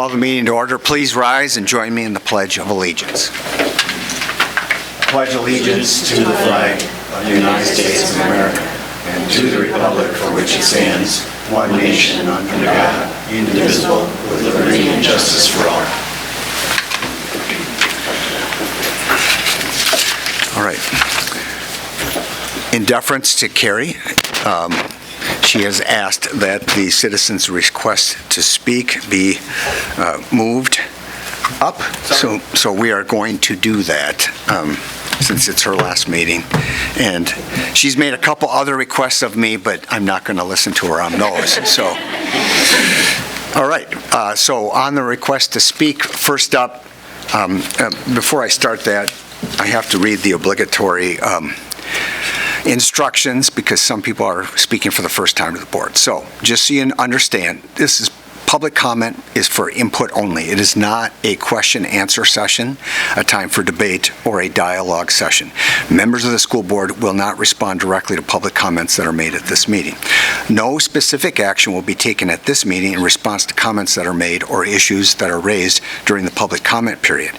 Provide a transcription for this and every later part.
call the meeting to order. Please rise and join me in the Pledge of Allegiance. Pledge allegiance to the flag of the United States of America and to the republic for which it stands, one nation under God, indivisible, with liberty and justice for all. All right. In deference to Carrie, she has asked that the citizens' request to speak be moved up. So we are going to do that since it's her last meeting. And she's made a couple other requests of me, but I'm not going to listen to her on those. So, all right. So on the request to speak, first up, before I start that, I have to read the obligatory instructions because some people are speaking for the first time to the board. So just so you understand, this is public comment is for input only. It is not a question-answer session, a time for debate, or a dialogue session. Members of the school board will not respond directly to public comments that are made at this meeting. No specific action will be taken at this meeting in response to comments that are made or issues that are raised during the public comment period.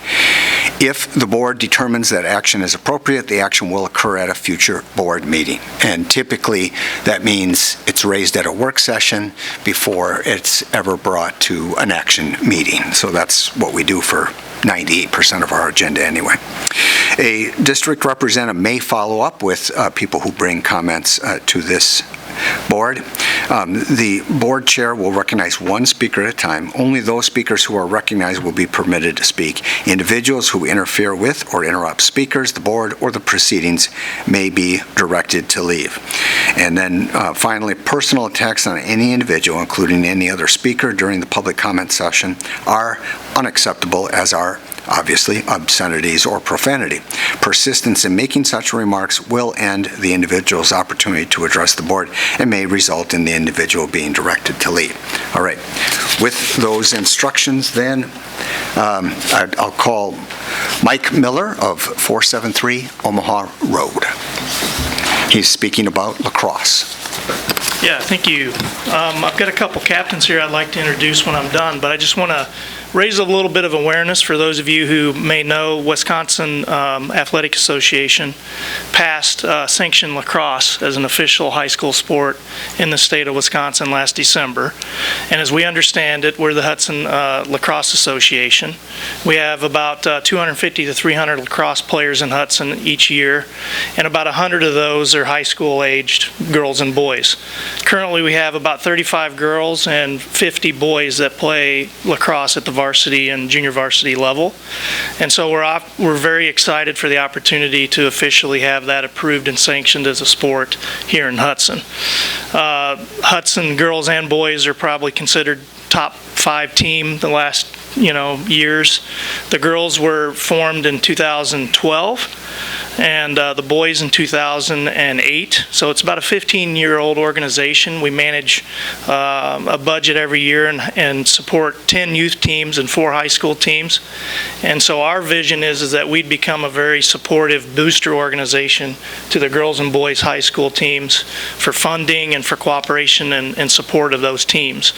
If the board determines that action is appropriate, the action will occur at a future board meeting. And typically, that means it's raised at a work session before it's ever brought to an action meeting. So that's what we do for 98% of our agenda anyway. A district representative may follow up with people who bring comments to this board. The board chair will recognize one speaker at a time. Only those speakers who are recognized will be permitted to speak. Individuals who interfere with or interrupt speakers, the board, or the proceedings may be directed to leave. And then finally, personal attacks on any individual, including any other speaker during the public comment session, are unacceptable, as are obviously obscenities or profanity. Persistence in making such remarks will end the individual's opportunity to address the board and may result in the individual being directed to leave. All right. With those instructions then, I'll call Mike Miller of 473 Omaha Road. He's speaking about lacrosse. Yeah, thank you. I've got a couple captains here I'd like to introduce when I'm done, but I just want to raise a little bit of awareness for those of you who may know Wisconsin Athletic Association passed sanctioned lacrosse as an official high school sport in the state of Wisconsin last December. And as we understand it, we're the Hudson Lacrosse Association. We have about 250 to 300 lacrosse players in Hudson each year, and about 100 of those are high school aged girls and boys. Currently we have about 35 girls and 50 boys that play lacrosse at the varsity and junior varsity level. And so we're very excited for the opportunity to officially have that approved and sanctioned as a sport here in Hudson. Hudson girls and boys are probably considered top 5 team the last years. The girls were formed in 2012 and the boys in 2008. So it's about a 15-year-old organization. We manage a budget every year and support 10 youth teams and 4 high school teams. And so our vision is that we'd become a very supportive booster organization to the girls and boys high school teams for funding and for cooperation and support of those teams.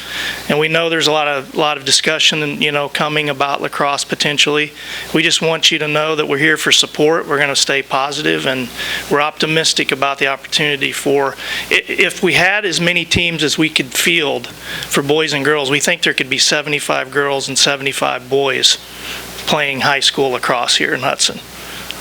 And we know there's a lot of discussion coming about lacrosse potentially. We just want you to know that we're here for support. We're going to stay positive, and we're optimistic about the opportunity for, if we had as many teams as we could field for boys and girls, we think there could be 75 girls and 75 boys playing high school lacrosse here in Hudson.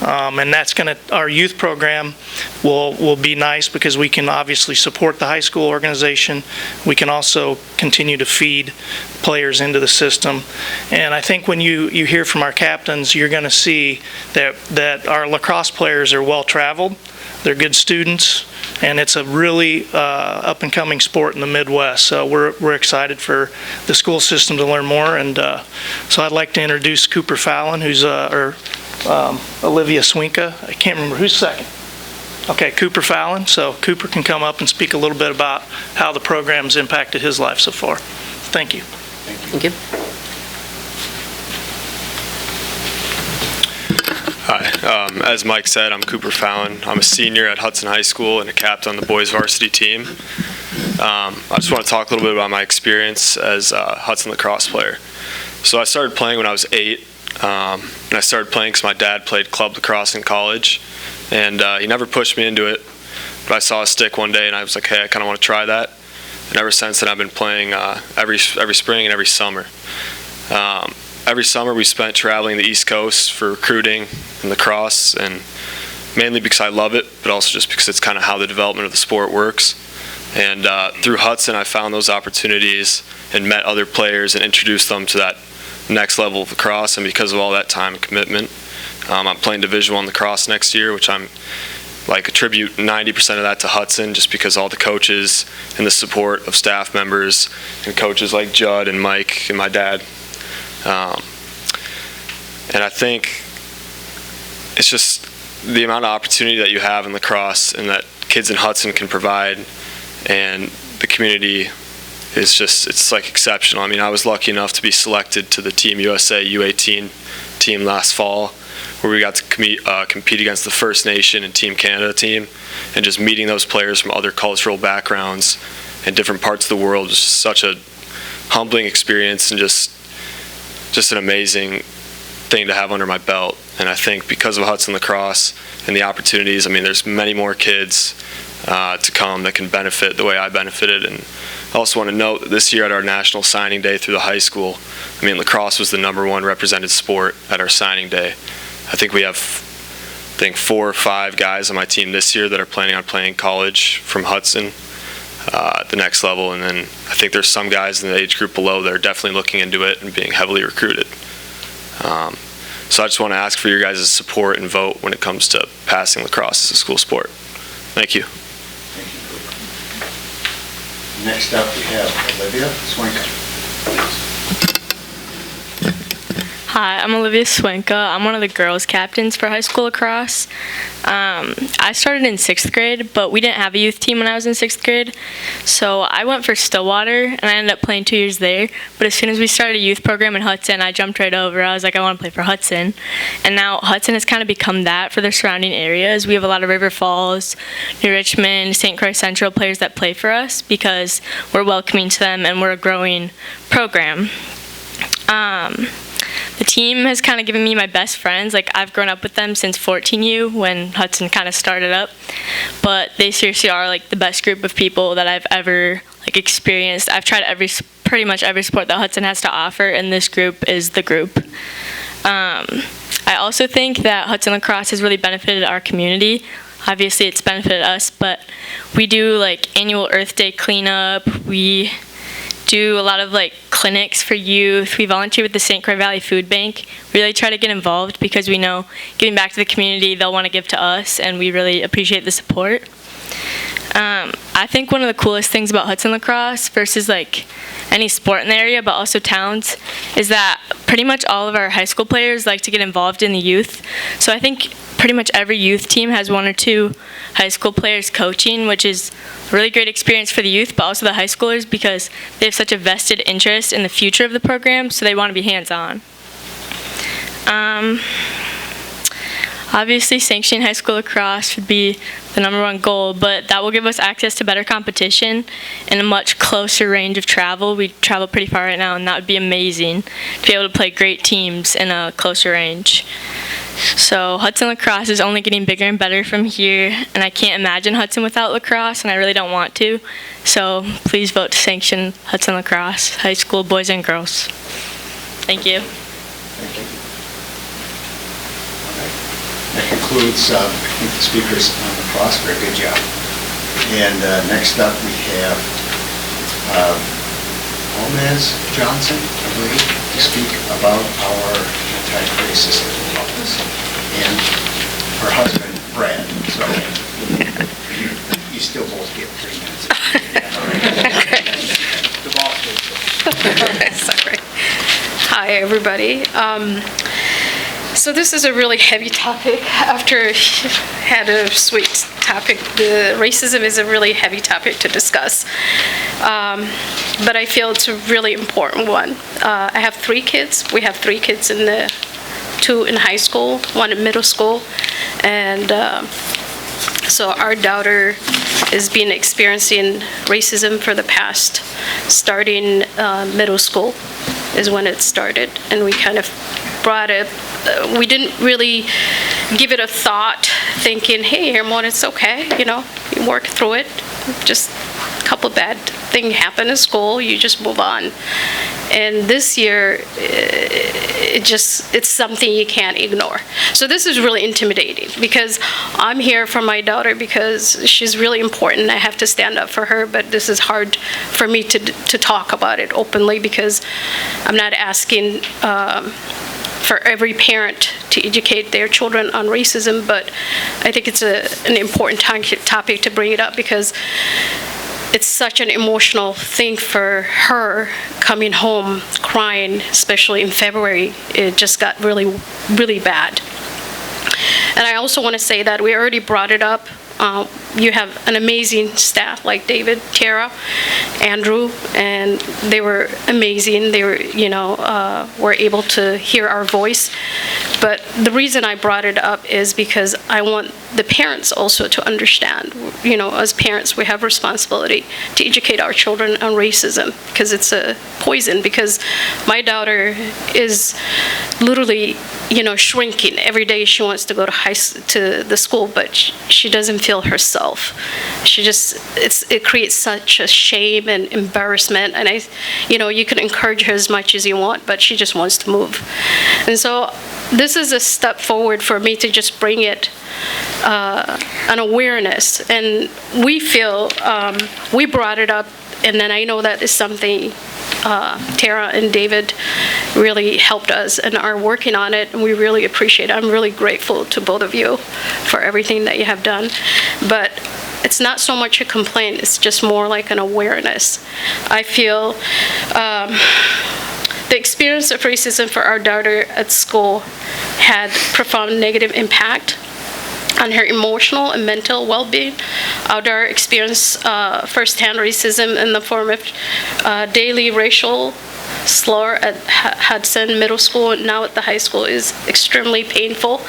And that's our youth program will be nice because we can obviously support the high school organization. We can also continue to feed players into the system. And I think when you hear from our captains, you're going to see that our lacrosse players are well traveled. They're good students, and it's a really up-and-coming sport in the Midwest. So we're excited for the school system to learn more. And so I'd like to introduce Cooper Fallon, who's Olivia Swinka. I can't remember who's second. Okay, Cooper Fallon. So Cooper can come up and speak a little bit about how the program's impacted his life so far. Thank you. Thank you. Hi, as Mike said, I'm Cooper Fallon. I'm a senior at Hudson High School and a captain on the boys varsity team. I just want to talk a little bit about my experience as a Hudson lacrosse player. So I started playing when I was 8, and I started playing because my dad played club lacrosse in college, and he never pushed me into it. But I saw a stick one day, and I was like, hey, I kind of want to try that. And ever since then, I've been playing every spring and every summer. Every summer, we spent traveling the East Coast for recruiting and lacrosse, and mainly because I love it, but also just because it's kind of how the development of the sport works. And through Hudson, I found those opportunities and met other players and introduced them to that next level of lacrosse. And because of all that time and commitment, I'm playing Division I lacrosse next year, which I'm attribute 90% of that to Hudson, just because all the coaches and the support of staff members and coaches like Judd and Mike and my dad. And I think it's just the amount of opportunity that you have in lacrosse and that kids in Hudson can provide, and the community is just, it's exceptional. I mean, I was lucky enough to be selected to the Team USA U18 team last fall, where we got to compete against the First Nation and Team Canada team, and just meeting those players from other cultural backgrounds and different parts of the world was such a humbling experience and just an amazing thing to have under my belt. And I think because of Hudson Lacrosse and the opportunities, I mean, there's many more kids to come that can benefit the way I benefited. And I also want to note that this year at our National Signing Day through the high school, I mean, lacrosse was the #1 represented sport at our signing day. I think we have 4 or 5 guys on my team this year that are planning on playing college from Hudson at the next level, and then I think there's some guys in the age group below that are definitely looking into it and being heavily recruited. So I just want to ask for your guys' support and vote when it comes to passing lacrosse as a school sport. Thank you. Next up, we have Olivia Swinka. Hi, I'm Olivia Swinka. I'm one of the girls' captains for high school lacrosse. I started in 6th grade, but we didn't have a youth team when I was in 6th grade. So I went for Stillwater, and I ended up playing 2 years there. But as soon as we started a youth program in Hudson, I jumped right over. I was like, I want to play for Hudson. And now Hudson has kind of become that for the surrounding areas. We have a lot of River Falls, New Richmond, St. Croix Central players that play for us because we're welcoming to them and we're a growing program. The team has kind of given me my best friends. I've grown up with them since 14U when Hudson kind of started up. But they seriously are the best group of people that I've ever experienced. I've tried pretty much every sport that Hudson has to offer, and this group is the group. I also think that Hudson Lacrosse has really benefited our community. Obviously, it's benefited us, but we do annual Earth Day cleanup. We do a lot of clinics for youth. We volunteer with the St. Croix Valley Food Bank. We really try to get involved because we know giving back to the community, they'll want to give to us, and we really appreciate the support. I think one of the coolest things about Hudson Lacrosse versus any sport in the area, but also towns, is that pretty much all of our high school players like to get involved in the youth. So I think pretty much every youth team has 1 or 2 high school players coaching, which is a really great experience for the youth, but also the high schoolers because they have such a vested interest in the future of the program, so they want to be hands-on. Obviously, sanctioning high school lacrosse would be the #1 goal, but that will give us access to better competition and a much closer range of travel. We travel pretty far right now, and that would be amazing to be able to play great teams in a closer range. So Hudson Lacrosse is only getting bigger and better from here, and I can't imagine Hudson without lacrosse, and I really don't want to. So please vote to sanction Hudson Lacrosse, high school boys and girls. Thank you. Thank you. That concludes, I think, the speakers on lacrosse. Very good job. And next up, we have Gomez Johnson, I believe, to speak about our anti-racist office, and her husband, Brad. So you still both get 3 minutes. The boss. Sorry. Hi, everybody. So this is a really heavy topic. After had a sweet topic, the racism is a really heavy topic to discuss. But I feel it's a really important one. I have 3 kids. We have 3 kids 2 in high school, 1 in middle school, and so our daughter has been experiencing racism for the past, starting middle school. is when it started, and we kind of brought it. We didn't really give it a thought, thinking, "Hey, Hermon, it's okay. You work through it. Just a couple of bad things happen in school. You just move on." And this year, it's something you can't ignore. So this is really intimidating because I'm here for my daughter because she's really important. I have to stand up for her, but this is hard for me to talk about it openly because I'm not asking for every parent to educate their children on racism, but I think it's an important topic to bring it up because it's such an emotional thing for her coming home crying, especially in February. It just got really, really bad. And I also want to say that we already brought it up. You have an amazing staff like David, Tara, Andrew, and they were amazing. They were, were able to hear our voice. But the reason I brought it up is because I want the parents also to understand, as parents, we have responsibility to educate our children on racism because it's a poison. Because my daughter is literally, shrinking. Every day she wants to go to the school, but she doesn't feel herself. It creates such a shame and embarrassment. And you can encourage her as much as you want, but she just wants to move. And so this is a step forward for me to just bring it an awareness. And we feel we brought it up, and then I know that is something Tara and David really helped us and are working on it, and we really appreciate it. I'm really grateful to both of you for everything that you have done. But it's not so much a complaint, it's just more like an awareness. I feel the experience of racism for our daughter at school had profound negative impact on her emotional and mental well-being. Our daughter experienced firsthand racism in the form of daily racial slur at Hudson Middle School and now at the high school is extremely painful.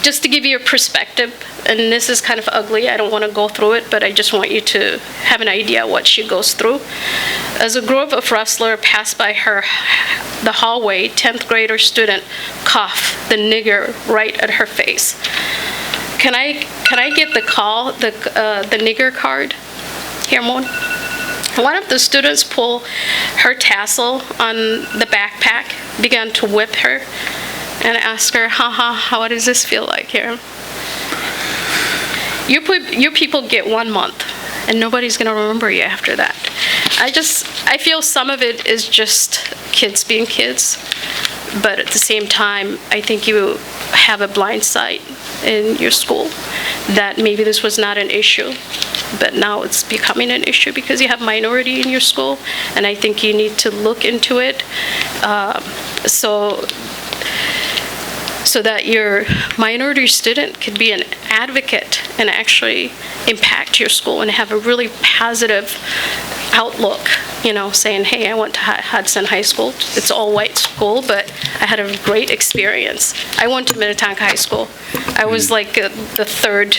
Just to give you a perspective, and this is kind of ugly, I don't want to go through it, but I just want you to have an idea what she goes through. As a group of wrestlers passed by the hallway, 10th grader student coughed the nigger right at her face. Can I get the call, the nigger card here, Mon? One of the students pulled her tassel on the backpack, began to whip her, and asked her, how does this feel like here? You people get 1 month, and nobody's going to remember you after that. I feel some of it is just kids being kids, but at the same time, I think you have a blind sight in your school that maybe this was not an issue, but now it's becoming an issue because you have minority in your school, and I think you need to look into it so that your minority student could be an advocate and actually impact your school and have a really positive outlook, saying, hey, I went to Hudson High School. It's all white school, but I had a great experience. I went to Minnetonka High School. I was like the third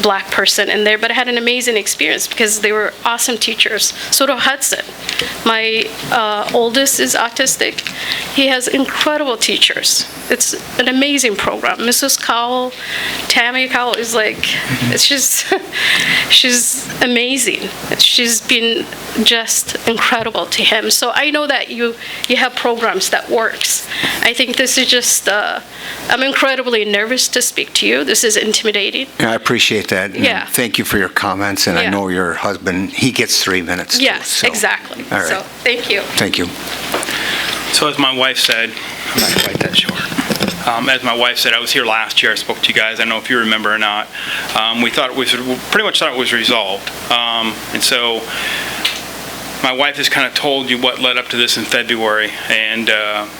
Black person in there, but I had an amazing experience because they were awesome teachers. So did Hudson. My oldest is autistic. He has incredible teachers. It's an amazing program. Mrs. Cowell, Tammy Cowell is she's amazing. She's been just incredible to him. So I know that you have programs that works. I think this is just, I'm incredibly nervous to speak to you. This is intimidating. Yeah, I appreciate that. Yeah. Thank you for your comments, and I know your husband, he gets 3 minutes. Yes, too, so. exactly. All right. So thank you. Thank you. So as my wife said, I'm not quite that short. As my wife said, I was here last year. I spoke to you guys. I don't know if you remember or not. We pretty much thought it was resolved. And so my wife has kind of told you what led up to this in February and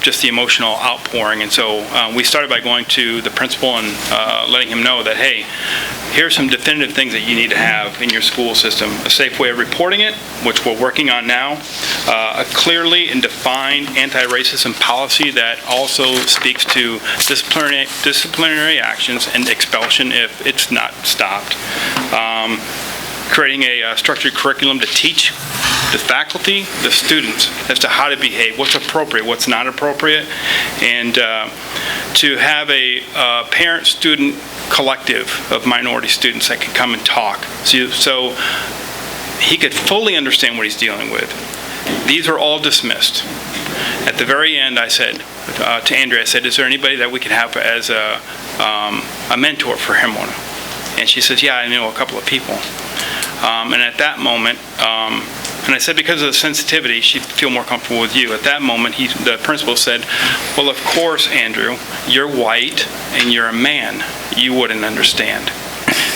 just the emotional outpouring. And so we started by going to the principal and letting him know that, hey, here's some definitive things that you need to have in your school system. A safe way of reporting it, which we're working on now. A clearly and defined anti-racism policy that also speaks to disciplinary actions and expulsion if it's not stopped. creating a structured curriculum to teach the faculty, the students, as to how to behave, what's appropriate, what's not appropriate, and to have a parent-student collective of minority students that can come and talk. So he could fully understand what he's dealing with. These are all dismissed. At the very end, I said to Andrea, I said, is there anybody that we could have as a mentor for him? And she says, yeah, I know a couple of people. And at that moment, and I said because of the sensitivity, she'd feel more comfortable with you. At that moment, the principal said, well, of course, Andrew, you're white and you're a man. You wouldn't understand.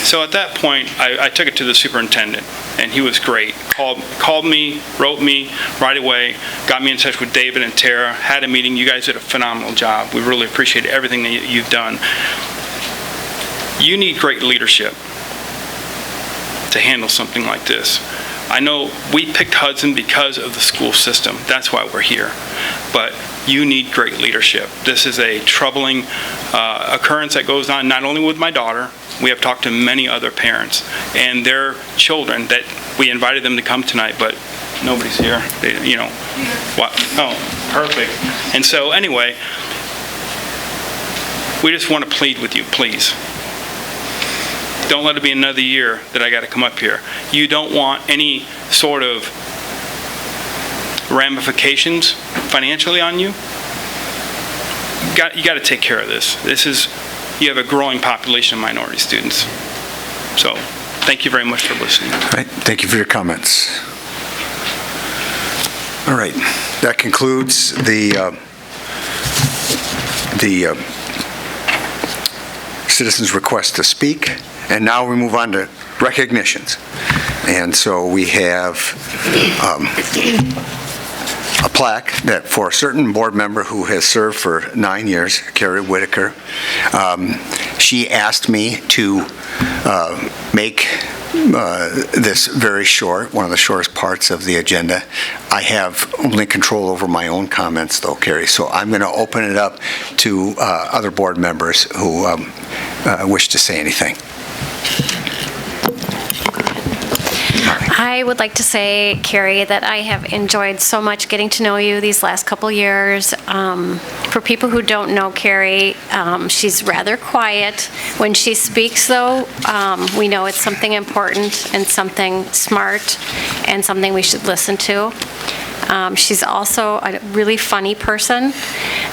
So at that point, I took it to the superintendent, and he was great. Called me, wrote me right away, got me in touch with David and Tara, had a meeting. You guys did a phenomenal job. We really appreciate everything that you've done. You need great leadership to handle something like this. I know we picked Hudson because of the school system. That's why we're here. But you need great leadership. This is a troubling occurrence that goes on not only with my daughter. We have talked to many other parents and their children that we invited them to come tonight, but nobody's here. What? Oh, perfect. And so anyway, we just want to plead with you, please. Don't let it be another year that I got to come up here. You don't want any sort of ramifications financially on you. You got to take care of this. You have a growing population of minority students. So, thank you very much for listening. All right. Thank you for your comments. All right. That concludes the citizens' request to speak. And now we move on to recognitions. And so we have a plaque that for a certain board member who has served for 9 years, Carrie Whitaker. She asked me to make this very short, one of the shortest parts of the agenda. I have only control over my own comments, though, Carrie, so I'm going to open it up to other board members who wish to say anything. I would like to say, Carrie, that I have enjoyed so much getting to know you these last couple years. For people who don't know Carrie, she's rather quiet. When she speaks, though, we know it's something important and something smart and something we should listen to. She's also a really funny person,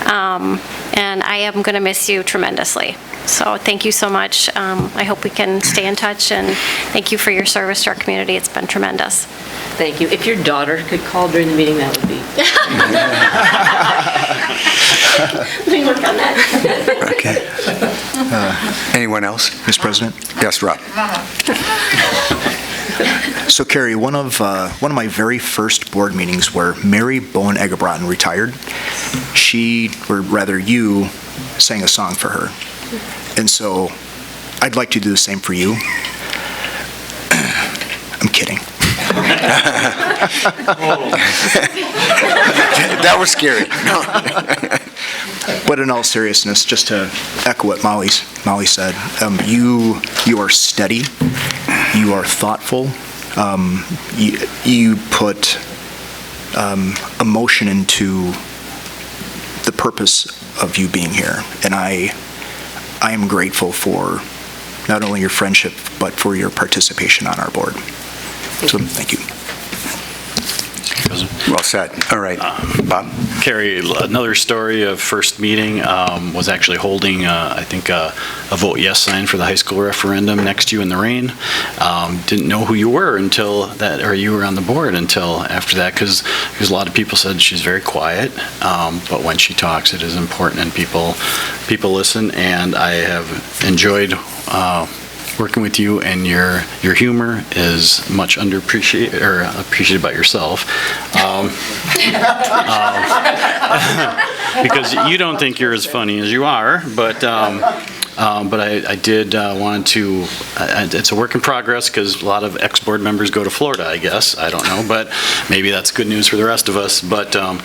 and I am going to miss you tremendously. So thank you so much. I hope we can stay in touch, and thank you for your service to our community. It's been tremendous. Thank you. If your daughter could call during the meeting, that would be. Let me work on that. Okay. Anyone else? Mr. President? Yes, Rob. So Carrie, one of my very first board meetings where Mary Bowen Egebrotten retired, you sang a song for her. And so I'd like to do the same for you. I'm kidding. That was scary. But in all seriousness, just to echo what Molly said, you are steady, you are thoughtful, you put emotion into the purpose of you being here, and I am grateful for not only your friendship, but for your participation on our board. So, thank you. Well said. All right. Bob? Carrie, another story of first meeting was actually holding, I think, a vote yes sign for the high school referendum next to you in the rain. Didn't know who you were until that, or you were on the board until after that, because a lot of people said she's very quiet, but when she talks, it is important, and people listen. And I have enjoyed working with you, and your humor is much underappreciated or appreciated by yourself, because you don't think you're as funny as you are, but but I did want to, it's a work in progress because a lot of ex-board members go to Florida, I guess. I don't know, but maybe that's good news for the rest of us. But I'm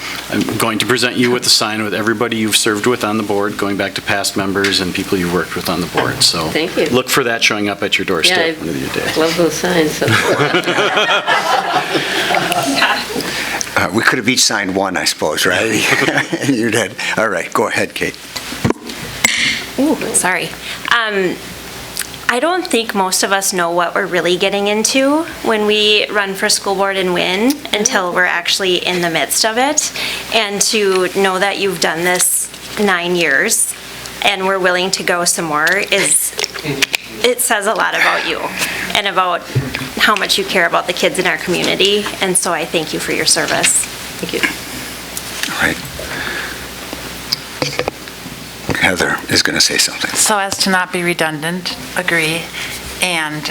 going to present you with a sign with everybody you've served with on the board, going back to past members and people you've worked with on the board. So Thank you. look for that showing up at your doorstep Yeah, one of your days. Love those signs. So. We could have each signed one, I suppose, right? You did. All right, go ahead, Kate. Ooh, sorry. I don't think most of us know what we're really getting into when we run for school board and win until we're actually in the midst of it. And to know that you've done this 9 years and we're willing to go some more it says a lot about you and about how much you care about the kids in our community. And so I thank you for your service. Thank you. All right. Heather is going to say something. So as to not be redundant, agree. And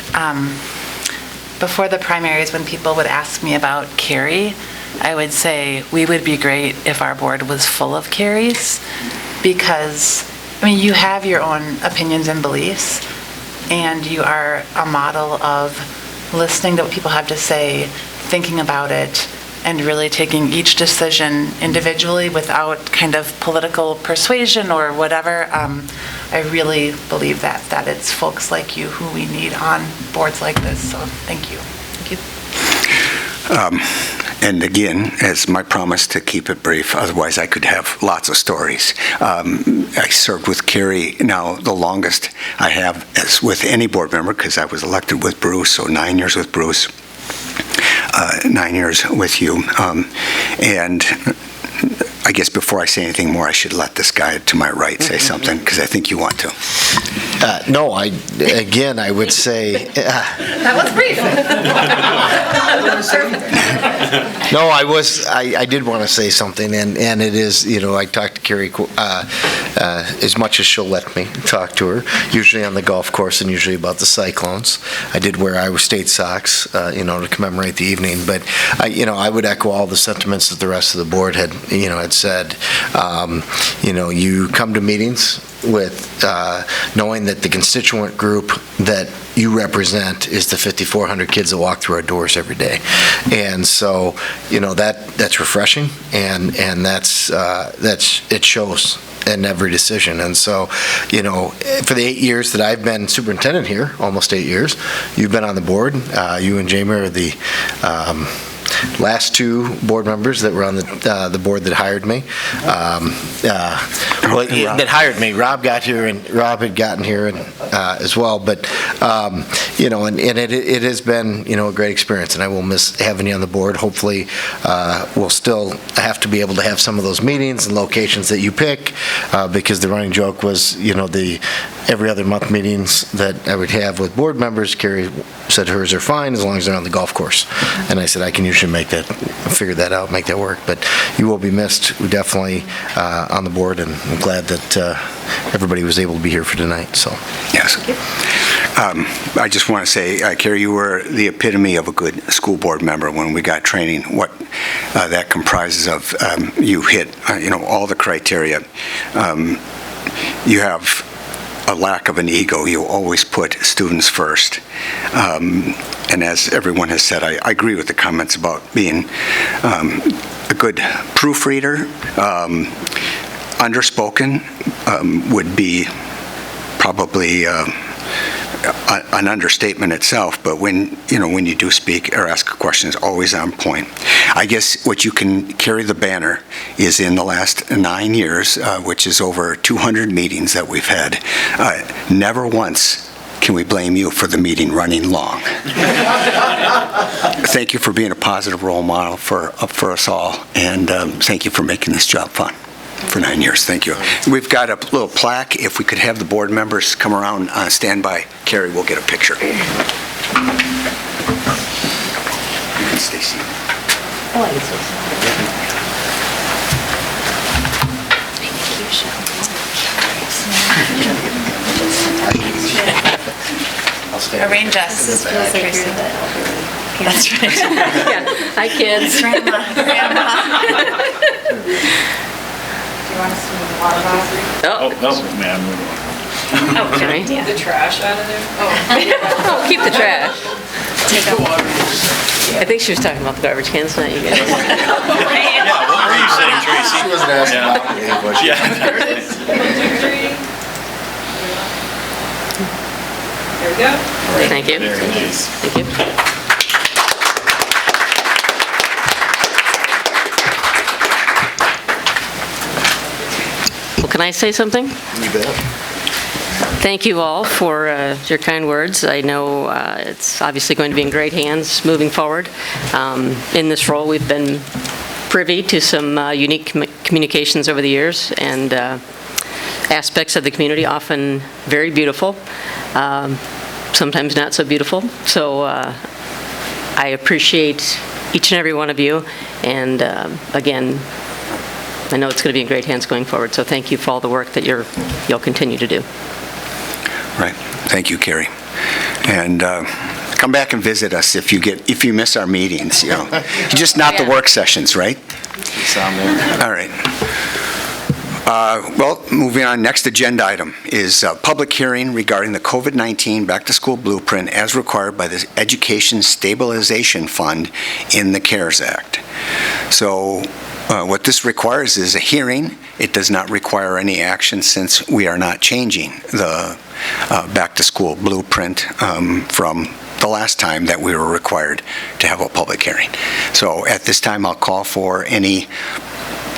before the primaries, when people would ask me about Carrie, I would say we would be great if our board was full of Carries, because, I mean, you have your own opinions and beliefs, and you are a model of listening to what people have to say, thinking about it, and really taking each decision individually without kind of political persuasion or whatever. I really believe that it's folks like you who we need on boards like this, so thank you. Thank you. And again, as my promise to keep it brief, otherwise I could have lots of stories. I served with Carrie now the longest I have as with any board member, because I was elected with Bruce, so 9 years with Bruce. 9 years with you. And I guess before I say anything more, I should let this guy to my right say something, because I think you want to. No, I would say... That was brief. No, I did want to say something, and it is, I talked to Carrie as much as she'll let me talk to her, usually on the golf course and usually about the Cyclones. I did wear Iowa State socks, to commemorate the evening, but, I would echo all the sentiments that the rest of the board had said. You come to meetings with knowing that the constituent group that you represent is the 5,400 kids that walk through our doors every day, and so that's refreshing, and that's it shows in every decision. And so, for the 8 years that I've been superintendent here, almost 8 years, you've been on the board. You and Jamie are the last two board members that were on the board that hired me. That hired me. Rob got here, and Rob had gotten here as well. But and it has been a great experience, and I will miss having you on the board. Hopefully, we'll still have to be able to have some of those meetings and locations that you pick, because the running joke was the every other month meetings that I would have with board members. Carrie said hers are fine as long as they're on the golf course, and I said I can usually figure that out, make that work. But you will be missed. We're definitely on the board, and I'm glad that everybody was able to be here for tonight. So yes. I just want to say, Carrie, you were the epitome of a good school board member when we got training. What that comprises of, you hit all the criteria. You have a lack of an ego. You always put students first. And as everyone has said, I agree with the comments about being a good proofreader. Underspoken would be probably an understatement itself, but when you do speak or ask a question, it's always on point. I guess what you can carry the banner is in the last 9 years, which is over 200 meetings that we've had, never once can we blame you for the meeting running long. Thank you for being a positive role model for us all, and thank you for making this job fun. For 9 years, thank you. We've got a little plaque. If we could have the board members come around, stand by. Carrie, we'll get a picture. You can stay seated. Oh, I guess so. Arrange us. That's right. Yeah. Hi, kids. Grandma. Oh, no, man. Oh, sorry. The trash out of there? Oh, keep the trash. I think she was talking about the garbage cans, not you guys. Yeah, what were you saying, Tracy? She wasn't asking about me, was she? Yeah. There we go. Thank you. Very nice. Thank you. Well, can I say something? You bet. Thank you all for your kind words. I know it's obviously going to be in great hands moving forward. In this role, we've been privy to some unique communications over the years and aspects of the community, often very beautiful, sometimes not so beautiful. So I appreciate each and every one of you. And again, I know it's going to be in great hands going forward. So thank you for all the work that you'll continue to do. Right. Thank you, Carrie. And come back and visit us if you miss our meetings, you know. Just not the work sessions, right? All right. Well, moving on, next agenda item is a public hearing regarding the COVID-19 back-to-school blueprint as required by the Education Stabilization Fund in the CARES Act. So what this requires is a hearing. It does not require any action since we are not changing the back-to-school blueprint from the last time that we were required to have a public hearing. So at this time, I'll call for any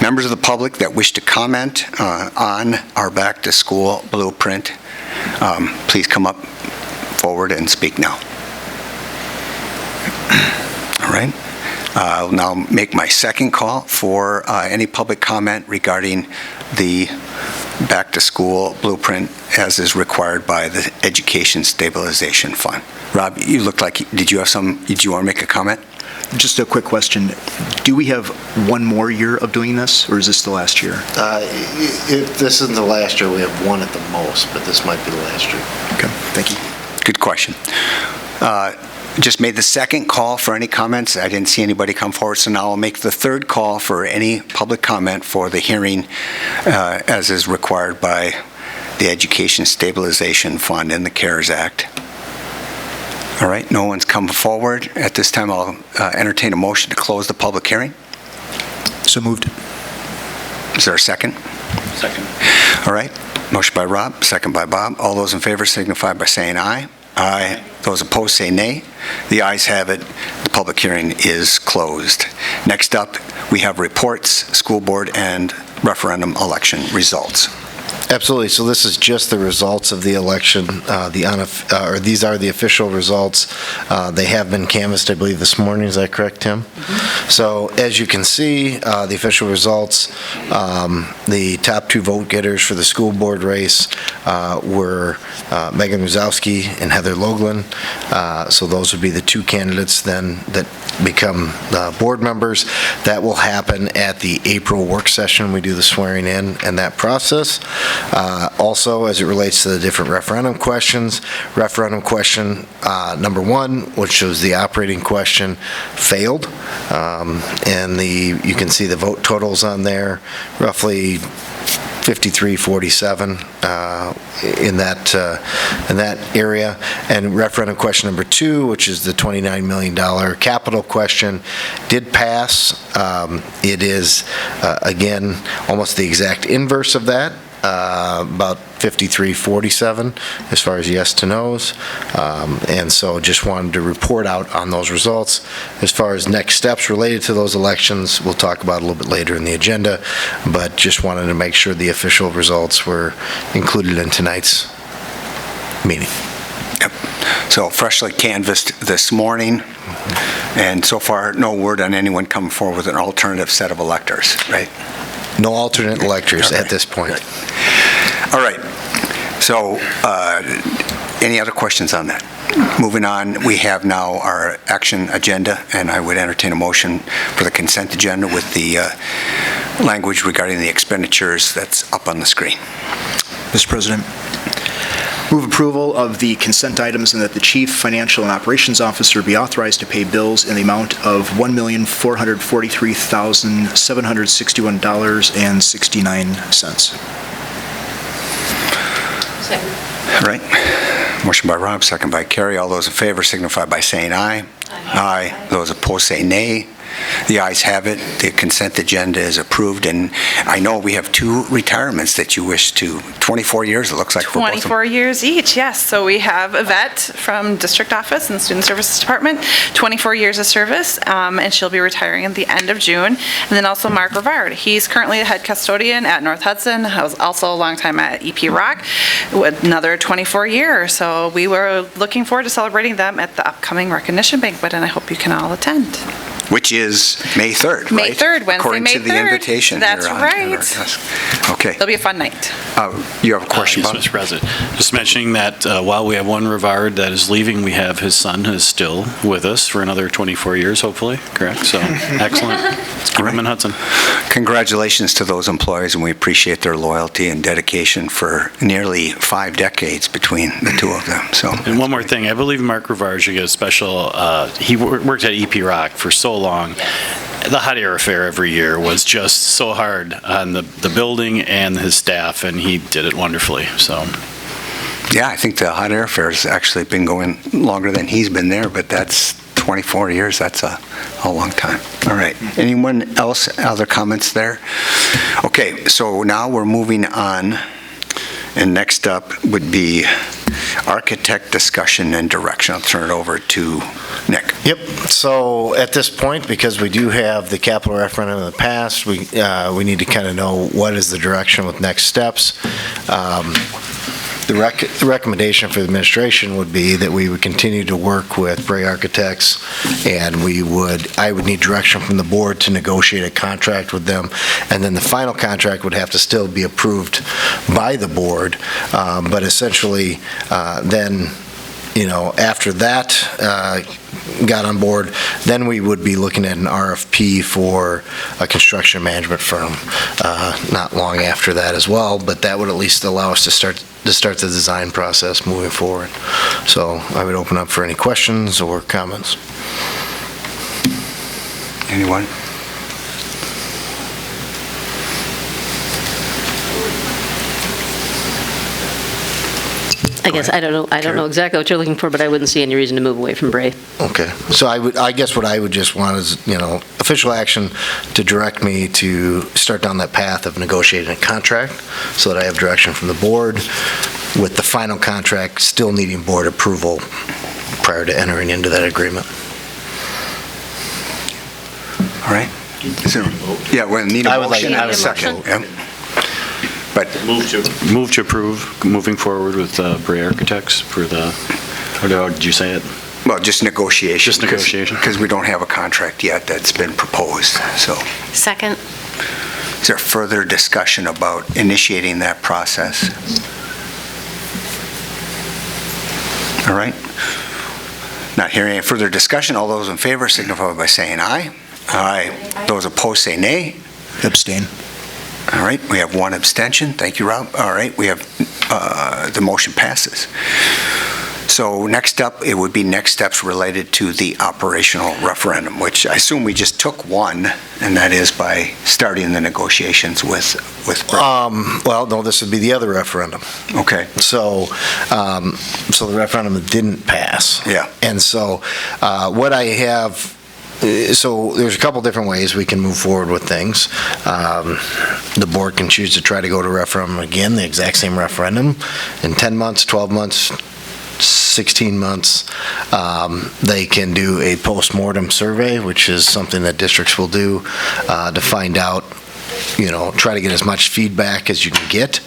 members of the public that wish to comment on our back-to-school blueprint. Please come up forward and speak now. All right. I'll now make my second call for any public comment regarding the back-to-school blueprint as is required by the Education Stabilization Fund. Rob, you looked like, did you want to make a comment? Just a quick question. Do we have one more year of doing this, or is this the last year? If this isn't the last year, we have one at the most, but this might be the last year. Okay, thank you. Good question. Just made the second call for any comments. I didn't see anybody come forward, so now I'll make the third call for any public comment for the hearing as is required by the Education Stabilization Fund in the CARES Act. All right, no one's come forward. At this time, I'll entertain a motion to close the public hearing. So moved. Is there a second? Second. All right, motion by Rob, second by Bob. All those in favor signify by saying aye. Aye. Those opposed say nay. The ayes have it. The public hearing is closed. Next up, we have reports, school board, and referendum election results. Absolutely. So this is just the results of the election. These are the official results. They have been canvassed, I believe, this morning. Is that correct, Tim? Mm-hmm. So as you can see, the official results, the top two vote getters for the school board race were Megan Ruzowski and Heather Loughlin. So those would be the two candidates then that become board members. That will happen at the April work session. We do the swearing in and that process. Also, as it relates to the different referendum questions, referendum question number 1, which was the operating question, failed. And you can see the vote totals on there, roughly 53-47 in that area. And referendum question number 2, which is the $29 million capital question, did pass. It is, again, almost the exact inverse of that. About 53-47 as far as yes to no's. And so just wanted to report out on those results. As far as next steps related to those elections, we'll talk about a little bit later in the agenda, but just wanted to make sure the official results were included in tonight's meeting. Yep. So freshly canvassed this morning, and so far no word on anyone coming forward with an alternative set of electors, right? No alternate electors at this point. All right. So any other questions on that? Moving on, we have now our action agenda, and I would entertain a motion for the consent agenda with the language regarding the expenditures that's up on the screen. Mr. President, move approval of the consent items and that the Chief Financial and Operations Officer be authorized to pay bills in the amount of $1,443,761.69. All right. Motion by Rob, second by Carrie. All those in favor signify by saying aye. Aye. Those opposed say nay. The ayes have it. The consent agenda is approved, and I know we have 2 retirements that you wish to, 24 years, it looks like, for both of them. 24 years each, yes. So we have Yvette from District Office and Student Services Department, 24 years of service, and she'll be retiring at the end of June. And then also Mark Rivard. He's currently the head custodian at North Hudson, was also a long time at EP Rock, with another 24 years. So we were looking forward to celebrating them at the upcoming recognition banquet, and I hope you can all attend. Which is May 3rd, right? May 3rd, Wednesday, According May to the 3rd. invitation. That's here on right. our desk. Okay. It'll be a fun night. You have a question, Yes, Bob? Mr. President. Just mentioning that while we have one Rivard that is leaving, we have his son who is still with us for another 24 years, hopefully, correct? So, excellent. Let's keep him in Hudson. Congratulations to those employees, and we appreciate their loyalty and dedication for nearly 5 decades between the 2 of them. So. And one more thing, I believe Mark Rivard should get a special, he worked at EP Rock for so long. The hot air affair every year was just so hard on the building and his staff, and he did it wonderfully, so. Yeah, I think the hot air affair has actually been going longer than he's been there, but that's 24 years, that's a long time. All right, anyone else, other comments there? Okay, so now we're moving on, and next up would be architect discussion and direction. I'll turn it over to Nick. Yep. So at this point, because we do have the capital referendum in the past, we need to kind of know what is the direction with next steps. The recommendation for the administration would be that we would continue to work with Bray Architects, and I would need direction from the board to negotiate a contract with them, and then the final contract would have to still be approved by the board, but essentially then, after that got on board, then we would be looking at an RFP for a construction management firm not long after that as well, but that would at least allow us to start the design process moving forward. So I would open up for any questions or comments. Anyone? I guess, I don't know exactly what you're looking for, but I wouldn't see any reason to move away from Bray. Okay, so I guess what I would just want is, official action to direct me to start down that path of negotiating a contract so that I have direction from the board, with the final contract still needing board approval prior to entering into that agreement. All right. Yeah, we'll need a motion and a second. Yeah. But Move to approve, moving forward with Bray Architects for how did you say it? Well, just negotiation. Just negotiation. Because we don't have a contract yet that's been proposed, so. Second. Is there further discussion about initiating that process? All right. Not hearing any further discussion, all those in favor signify by saying aye. Aye. Those opposed say nay. Abstain. All right, we have 1 abstention. Thank you, Rob. All right, we have, the motion passes. So next up, it would be next steps related to the operational referendum, which I assume we just took one, and that is by starting the negotiations with Bray. Well, no, this would be the other referendum. Okay. So the referendum didn't pass. Yeah. And so what I have, so there's a couple different ways we can move forward with things. The board can choose to try to go to referendum again, the exact same referendum, in 10 months, 12 months, 16 months. They can do a post-mortem survey, which is something that districts will do to find out, try to get as much feedback as you can get.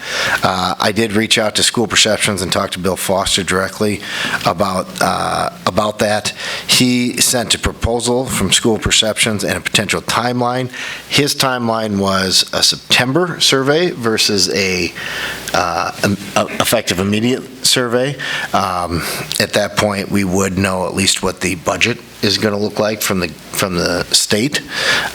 I did reach out to School Perceptions and talk to Bill Foster directly about that. He sent a proposal from School Perceptions and a potential timeline. His timeline was a September survey versus a effective immediate survey. At that point, we would know at least what the budget is going to look like from the state.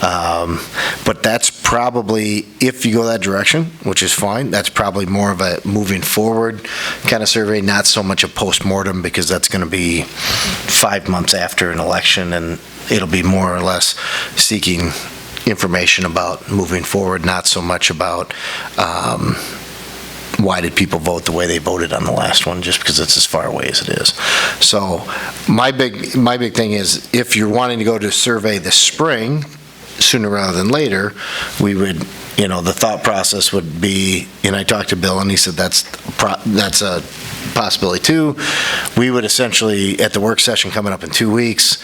But that's probably, if you go that direction, which is fine, that's probably more of a moving forward kind of survey, not so much a post-mortem, because that's going to be 5 months after an election, and it'll be more or less seeking information about moving forward, not so much about why did people vote the way they voted on the last one, just because it's as far away as it is. So my big thing is, if you're wanting to go to a survey this spring, sooner rather than later, we would, the thought process would be, and I talked to Bill, and he said that's a possibility too. We would essentially, at the work session coming up in 2 weeks,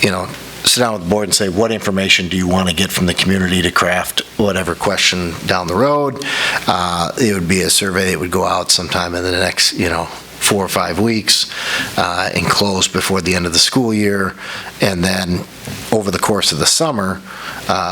sit down with the board and say, what information do you want to get from the community to craft whatever question down the road? It would be a survey that would go out sometime in the next, 4 or 5 weeks and close before the end of the school year. And then over the course of the summer,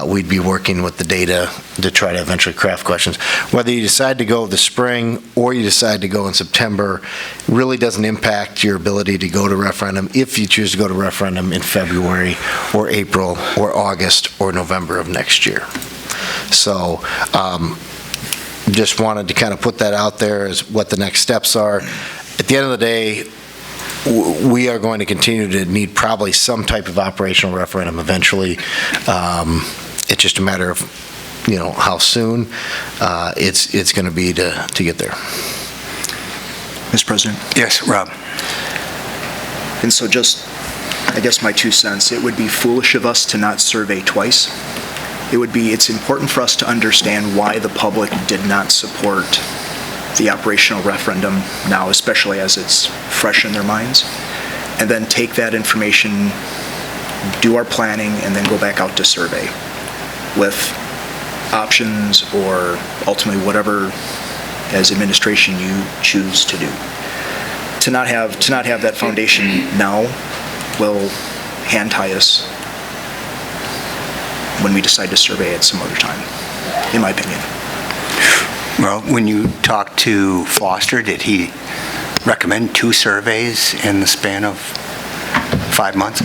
we'd be working with the data to try to eventually craft questions. Whether you decide to go the spring or you decide to go in September really doesn't impact your ability to go to referendum if you choose to go to referendum in February or April or August or November of next year. So just wanted to kind of put that out there as what the next steps are. At the end of the day, we are going to continue to need probably some type of operational referendum eventually. It's just a matter of, how soon it's going to be to get there. Mr. President? Yes, Rob. And so just, I guess my 2 cents, it would be foolish of us to not survey twice. It's important for us to understand why the public did not support the operational referendum now, especially as it's fresh in their minds, and then take that information, do our planning, and then go back out to survey with options or ultimately whatever as administration you choose to do. To not have that foundation now will hand tie us when we decide to survey at some other time, in my opinion. Well, when you talked to Foster, did he recommend 2 surveys in the span of 5 months?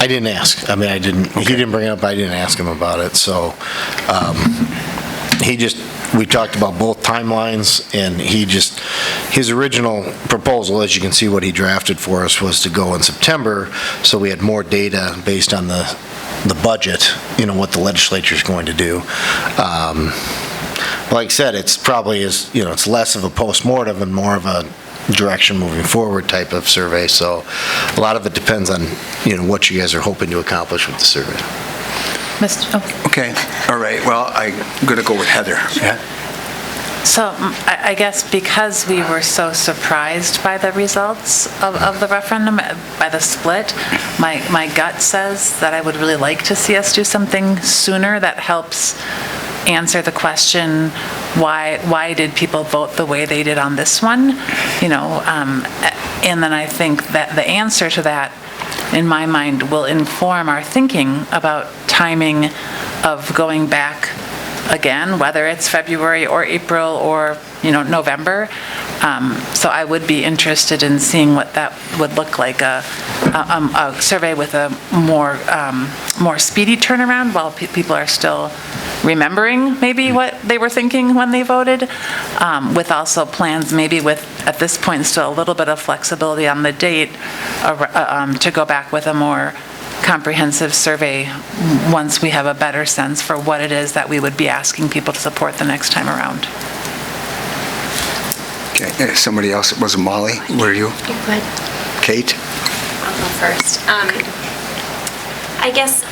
I didn't ask. I didn't. Okay. He didn't bring it up. I didn't ask him about it. So we talked about both timelines, and his original proposal, as you can see what he drafted for us, was to go in September, so we had more data based on the budget, what the legislature is going to do. Like I said, it's probably it's less of a postmortem and more of a direction moving forward type of survey. So a lot of it depends on, what you guys are hoping to accomplish with the survey. Okay. All right. Well, I'm going to go with Heather. Yeah. So I guess because we were so surprised by the results of the referendum, by the split, my gut says that I would really like to see us do something sooner that helps answer the question, why did people vote the way they did on this one? And then I think that the answer to that, in my mind, will inform our thinking about timing of going back again, whether it's February or April or November. So I would be interested in seeing what that would look like, a survey with a more speedy turnaround while people are still remembering maybe what they were thinking when they voted, with also plans maybe with, at this point, still a little bit of flexibility on the date to go back with a more comprehensive survey once we have a better sense for what it is that we would be asking people to support the next time around. Okay. Somebody else? Was it Molly? Were you? You're good. Kate? I'll go first.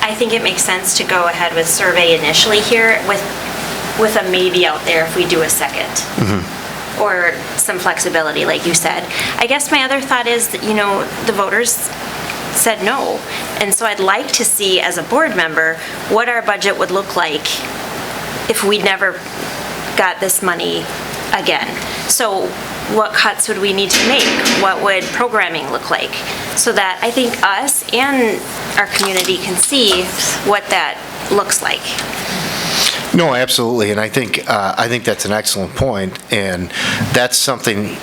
I think it makes sense to go ahead with survey initially here with a maybe out there if we do a second. Mm-hmm. Or some flexibility, like you said. I guess my other thought is that, the voters said no. And so I'd like to see, as a board member, what our budget would look like if we never got this money again. So what cuts would we need to make? What would programming look like? So that I think us and our community can see what that looks like. No, absolutely, and I think that's an excellent point, and that's something,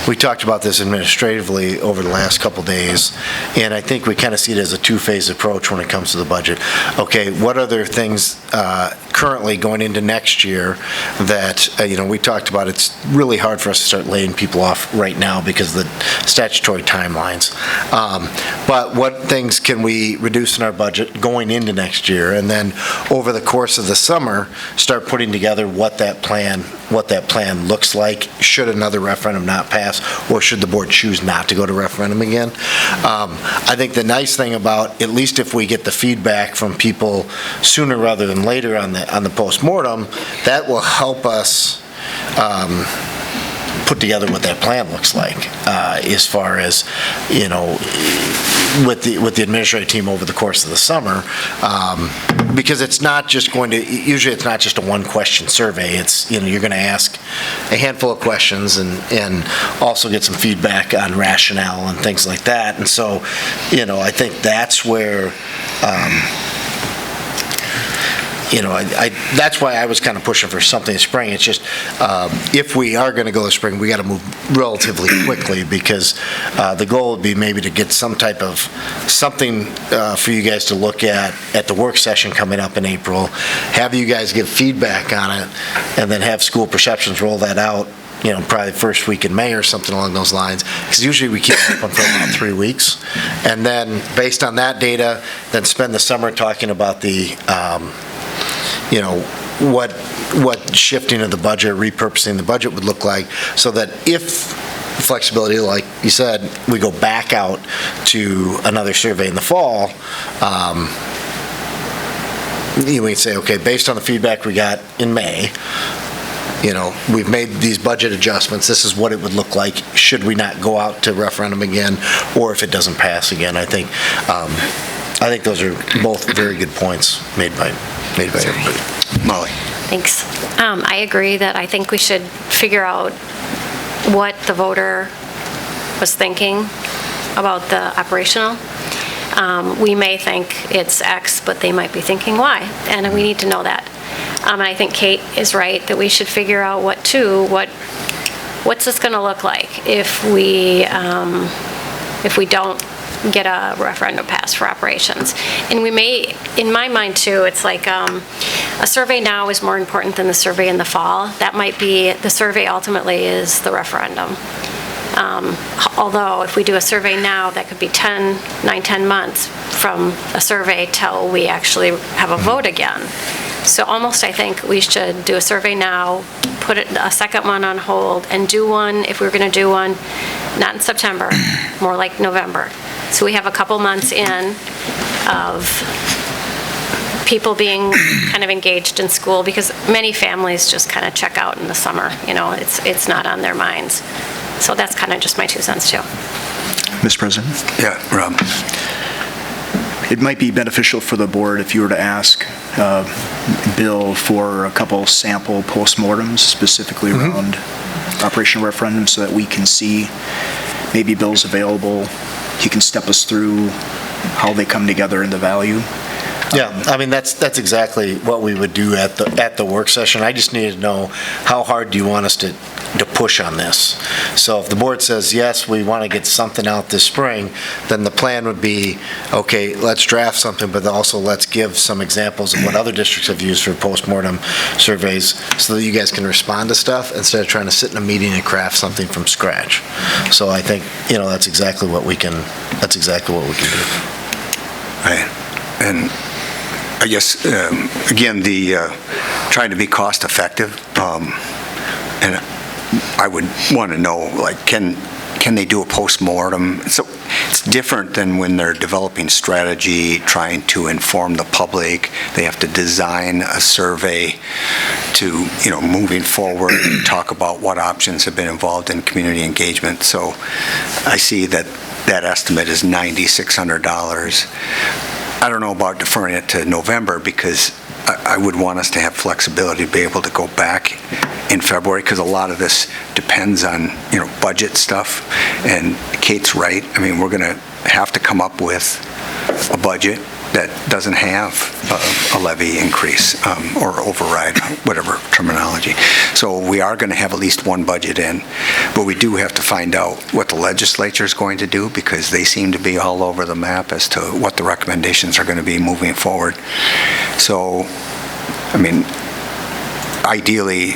we talked about this administratively over the last couple days, and I think we kind of see it as a two-phase approach when it comes to the budget. Okay, what other things currently going into next year that, we talked about, it's really hard for us to start laying people off right now because of the statutory timelines. But what things can we reduce in our budget going into next year? And then over the course of the summer, start putting together what that plan looks like, should another referendum not pass, or should the board choose not to go to referendum again. I think the nice thing about, at least if we get the feedback from people sooner rather than later on the postmortem, that will help us put together what that plan looks like, as far as, with the administrative team over the course of the summer, because it's not just usually it's not just a one-question survey. It's, you're going to ask a handful of questions and also get some feedback on rationale and things like that. And so, I think that's where, that's why I was kind of pushing for something in spring. It's just, if we are going to go to spring, we got to move relatively quickly, because the goal would be maybe to get some type of something for you guys to look at the work session coming up in April, have you guys give feedback on it, and then have school perceptions roll that out, probably the first week in May or something along those lines, because usually we keep it open for about 3 weeks. And then based on that data, then spend the summer talking about the, what shifting of the budget, repurposing the budget would look like, so that if flexibility, like you said, we go back out to another survey in the fall, we can say, okay, based on the feedback we got in May, we've made these budget adjustments. This is what it would look like should we not go out to referendum again, or if it doesn't pass again. I think those are both very good points made by everybody. Molly. Thanks. I agree that I think we should figure out what the voter was thinking about the operational. We may think it's X, but they might be thinking Y, and we need to know that. And I think Kate is right that we should figure out what's this going to look like if we don't get a referendum passed for operations. And we may, in my mind too, it's like a survey now is more important than the survey in the fall. That might be, the survey ultimately is the referendum. Although if we do a survey now, that could be 9-10 months from a survey till we actually have a vote again. So almost I think we should do a survey now, put a second one on hold, and do one, if we were going to do one, not in September, more like November. So we have a couple months in of people being kind of engaged in school, because many families just kind of check out in the summer. It's not on their minds. So that's kind of just my 2 cents too. Mr. President? Yeah, Rob. It might be beneficial for the board if you were to ask Bill for a couple sample postmortems, specifically around operational referendum, so that we can see, maybe Bill's available, he can step us through how they come together and the value. Yeah, I mean, that's exactly what we would do at the work session. I just needed to know, how hard do you want us to push on this? So if the board says, yes, we want to get something out this spring, then the plan would be, okay, let's draft something, but also let's give some examples of what other districts have used for postmortem surveys, so that you guys can respond to stuff instead of trying to sit in a meeting and craft something from scratch. So I think, that's exactly what we can do. Right. And I guess, again, the trying to be cost effective, and I would want to know, like, can they do a postmortem? So it's different than when they're developing strategy, trying to inform the public. They have to design a survey to, moving forward, and talk about what options have been involved in community engagement. So I see that estimate is $9,600. I don't know about deferring it to November, because I would want us to have flexibility to be able to go back in February, because a lot of this depends on, budget stuff. And Kate's right. I mean, we're going to have to come up with a budget that doesn't have a levy increase or override, whatever terminology. So we are going to have at least one budget in, but we do have to find out what the legislature is going to do, because they seem to be all over the map as to what the recommendations are going to be moving forward. So I mean, ideally,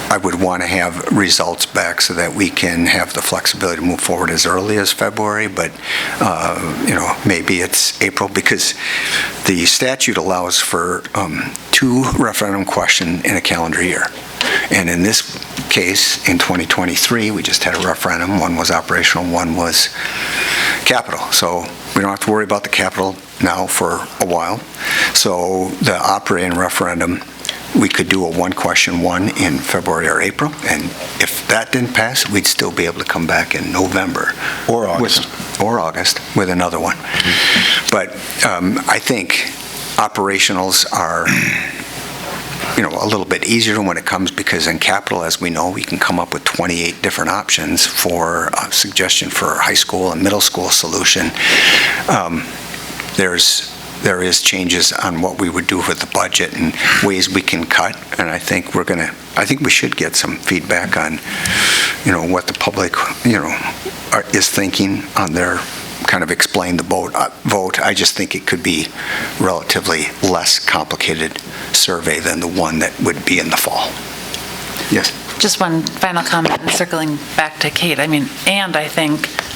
I would want to have results back so that we can have the flexibility to move forward as early as February, but, maybe it's April, because the statute allows for 2 referendum questions in a calendar year. And in this case, in 2023, we just had a referendum. One was operational, one was capital. So we don't have to worry about the capital now for a while. So the operating referendum, we could do a one-question one in February or April, and if that didn't pass, we'd still be able to come back in November. Or August. Or August with another one. But I think operationals are, a little bit easier when it comes, because in capital, as we know, we can come up with 28 different options for a suggestion for high school and middle school solution. There is changes on what we would do with the budget and ways we can cut, and I think we should get some feedback on, what the public, is thinking on their kind of explain the vote. I just think it could be relatively less complicated survey than the one that would be in the fall. Yes? Just one final comment, and circling back to Kate.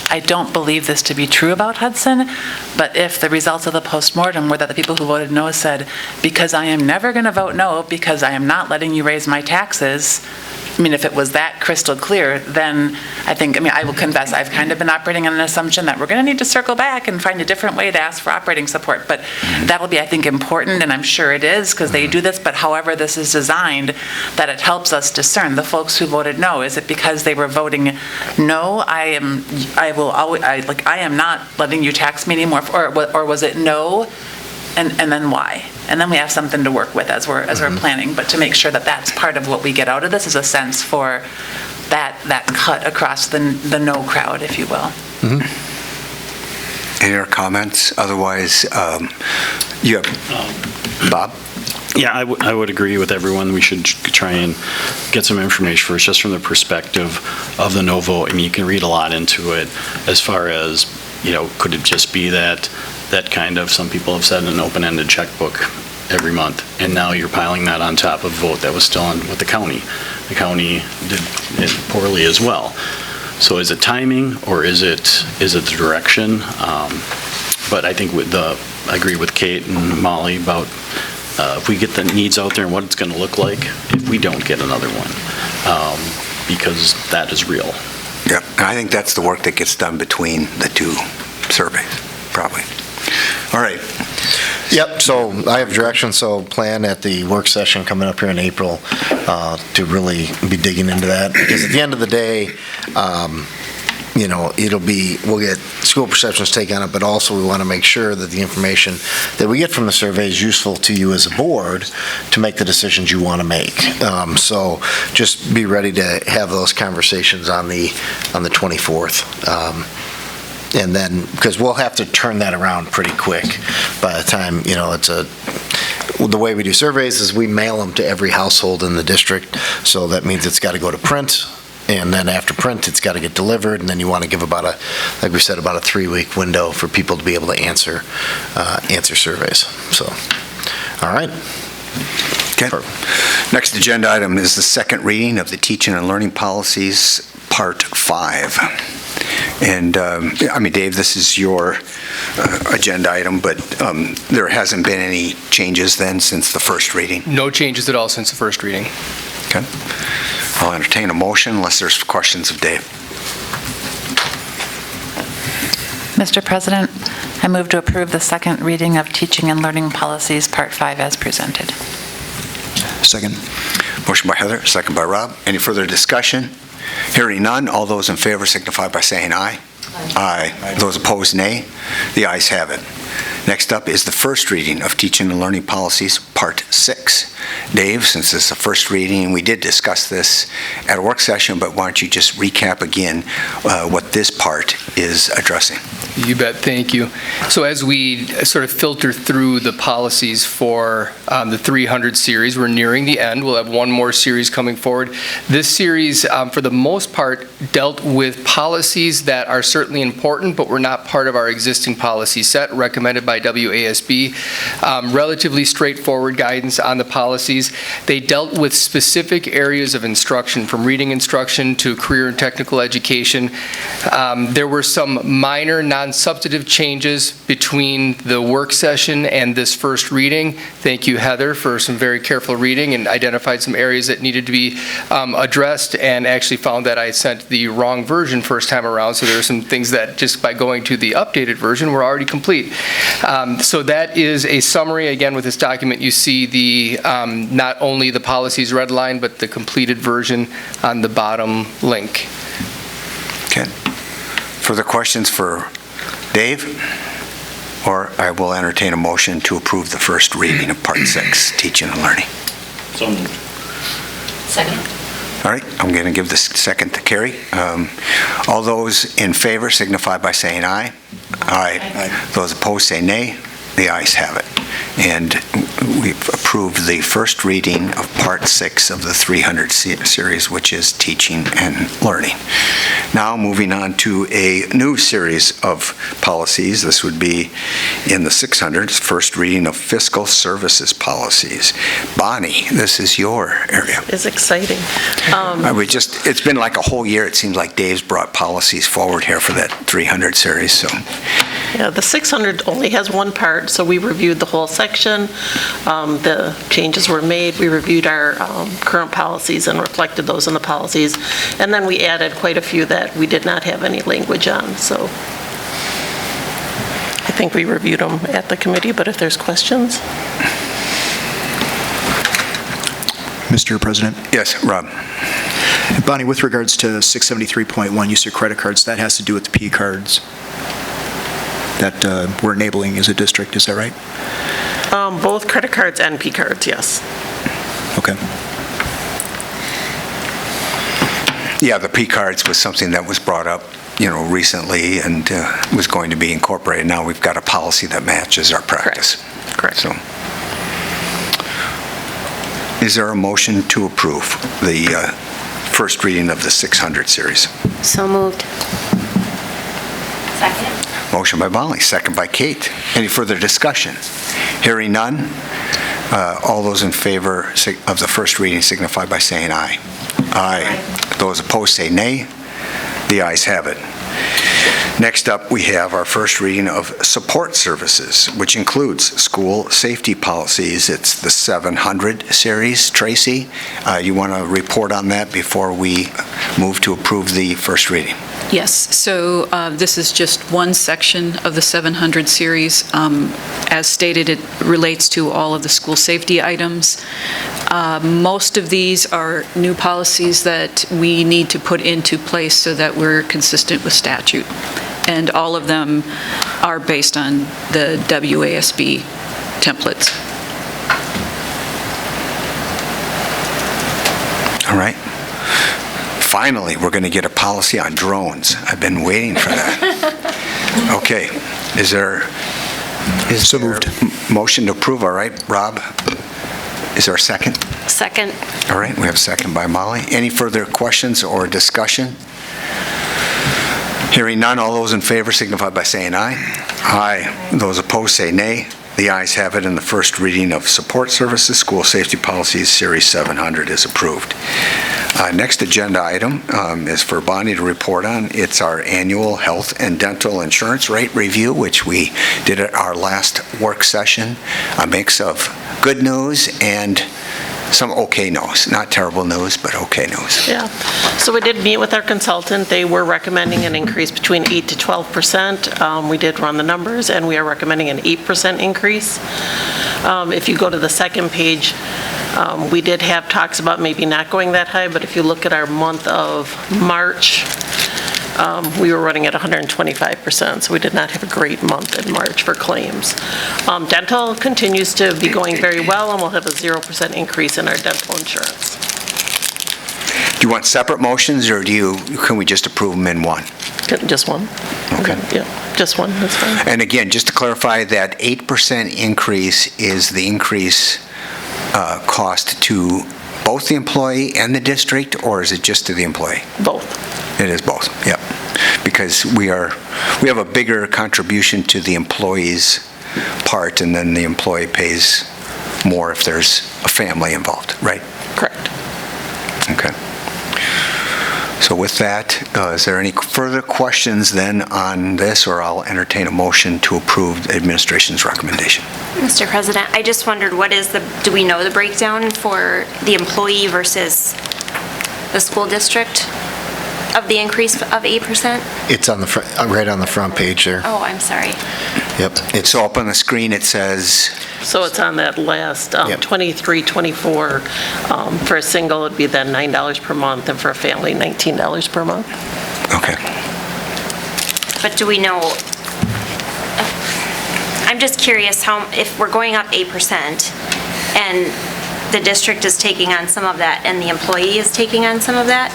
I don't believe this to be true about Hudson, but if the results of the postmortem were that the people who voted no said, because I am never going to vote no because I am not letting you raise my taxes, if it was that crystal clear, then I will confess, I've kind of been operating on an assumption that we're going to need to circle back and find a different way to ask for operating support. But that'll be, important, and I'm sure it is, because they do this, but however this is designed, that it helps us discern the folks who voted no. Is it because they were voting no, I am not letting you tax me anymore, or was it no, and then why? And then we have something to work with as we're planning, but to make sure that that's part of what we get out of this is a sense for that cut across the no crowd, if you will. Any other comments? Otherwise, you have Bob? Yeah, I would agree with everyone. We should try and get some information first, just from the perspective of the no vote. You can read a lot into it as far as, could it just be that kind of, some people have said, an open-ended checkbook every month, and now you're piling that on top of a vote that was still on with the county. The county did it poorly as well. So is it timing, or is it the direction? But I think I agree with Kate and Molly about if we get the needs out there and what it's going to look like if we don't get another one, because that is real. Yeah, and I think that's the work that gets done between the 2 surveys, probably. All right. Yep, so I have direction, so plan at the work session coming up here in April to really be digging into that. Because at the end of the day, we'll get school perceptions taken on it, but also we want to make sure that the information that we get from the survey is useful to you as a board to make the decisions you want to make. So just be ready to have those conversations on the 24th. And then, because we'll have to turn that around pretty quick by the time, the way we do surveys is we mail them to every household in the district. So that means it's got to go to print. And then after print, it's got to get delivered. And then you want to give about a 3-week window for people to be able to answer surveys. So, all right. Okay. Next agenda item is the second reading of the Teaching and Learning Policies, Part 5. And, Dave, this is your agenda item, but there hasn't been any changes then since the first reading? No changes at all since the first reading. Okay. I'll entertain a motion unless there's questions of Dave. Mr. President, I move to approve the second reading of Teaching and Learning Policies, Part 5, as presented. Second. Motion by Heather, second by Rob. Any further discussion? Hearing none, all those in favor signify by saying aye. Aye. Those opposed, nay. The ayes have it. Next up is the first reading of Teaching and Learning Policies, Part 6. Dave, since this is the first reading, we did discuss this at a work session, but why don't you just recap again what this part is addressing? You bet, thank you. So as we sort of filter through the policies for the 300 series, we're nearing the end. We'll have one more series coming forward. This series, for the most part, dealt with policies that are certainly important, but were not part of our existing policy set recommended by WASB. Relatively straightforward guidance on the policies. They dealt with specific areas of instruction, from reading instruction to career and technical education. There were some minor non-substantive changes between the work session and this first reading. Thank you, Heather, for some very careful reading and identified some areas that needed to be addressed, and actually found that I sent the wrong version first time around, so there are some things that just by going to the updated version were already complete. So that is a summary. Again, with this document, you see the not only the policies redlined, but the completed version on the bottom link. Okay. Further questions for Dave? Or I will entertain a motion to approve the first reading of Part 6, Teaching and Learning. So moved. Second. All right, I'm going to give this second to Carrie. All those in favor signify by saying aye. Aye. Those opposed say nay. The ayes have it. And we've approved the first reading of Part 6 of the 300 series, which is Teaching and Learning. Now moving on to a new series of policies. This would be in the 600s, first reading of Fiscal Services Policies. Bonnie, this is your area. It's exciting. It's been like a whole year. It seems like Dave's brought policies forward here for that 300 series. So, yeah, the 600 only has one part, so we reviewed the whole section. The changes were made. We reviewed our current policies and reflected those in the policies. And then we added quite a few that we did not have any language on. So I think we reviewed them at the committee, but if there's questions. Mr. President? Yes, Rob. Bonnie, with regards to 673.1 use of credit cards, that has to do with the P cards that we're enabling as a district, is that right? Both credit cards and P cards, yes. Okay. Yeah, the P cards was something that was brought up, recently and was going to be incorporated. Now we've got a policy that matches our practice. Correct. So, is there a motion to approve the first reading of the 600 series? So moved. Second. Motion by Molly, second by Kate. Any further discussion? Hearing none, all those in favor of the first reading signify by saying aye. Aye. Those opposed say nay. The ayes have it. Next up, we have our first reading of support services, which includes school safety policies. It's the 700 series. Tracy, you want to report on that before we move to approve the first reading? Yes, so this is just one section of the 700 series. As stated, it relates to all of the school safety items. Most of these are new policies that we need to put into place so that we're consistent with statute. And all of them are based on the WASB templates. All right. Finally, we're going to get a policy on drones. I've been waiting for that. Okay. Is there motion to approve? All right, Rob? Is there a second? Second. All right, we have a second by Molly. Any further questions or discussion? Hearing none, all those in favor signify by saying aye. Aye. Those opposed say nay. The ayes have it, and the first reading of Support Services School Safety Policies Series 700 is approved. Next agenda item is for Bonnie to report on. It's our annual health and dental insurance rate review, which we did at our last work session. A mix of good news and some okay news. Not terrible news, but okay news. Yeah. So we did meet with our consultant. They were recommending an increase between 8 to 12%. We did run the numbers, and we are recommending an 8% increase. If you go to the second page, we did have talks about maybe not going that high, but if you look at our month of March, we were running at 125%, so we did not have a great month in March for claims. Dental continues to be going very well, and we'll have a 0% increase in our dental insurance. Do you want separate motions, or can we just approve them in one? Just one. Okay. Yeah, just one, that's fine. And again, just to clarify, that 8% increase is the increase cost to both the employee and the district, or is it just to the employee? Both. It is both, yep. Because we have a bigger contribution to the employee's part, and then the employee pays more if there's a family involved, right? Correct. Okay. So with that, is there any further questions then on this, or I'll entertain a motion to approve the administration's recommendation? Mr. President, I just wondered, do we know the breakdown for the employee versus the school district of the increase of 8%? It's on the front, right on the front page there. Oh, I'm sorry. Yep. It's up on the screen. It says... So it's on that last 23, 24. For a single, it'd be then $9 per month, and for a family, $19 per month. Okay. But do we know, I'm just curious if we're going up 8% and the district is taking on some of that and the employee is taking on some of that,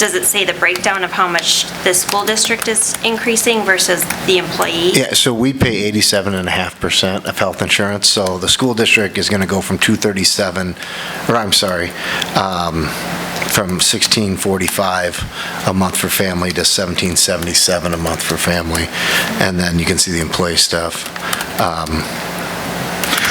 does it say the breakdown of how much the school district is increasing versus the employee? Yeah, so we pay 87.5% of health insurance, so the school district is going to go from from $16.45 a month for family to $17.77 a month for family, and then you can see the employee stuff.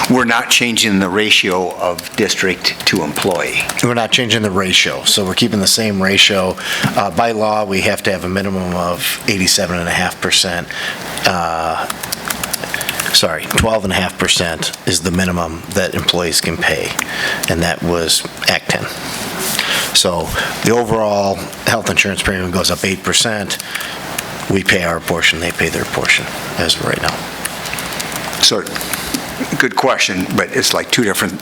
We're not changing the ratio of district to employee. We're not changing the ratio, so we're keeping the same ratio. By law, we have to have a minimum of 87.5%. 12.5% is the minimum that employees can pay, and that was Act 10. So the overall health insurance premium goes up 8%. We pay our portion, they pay their portion as of right now. So, good question, but it's like two different.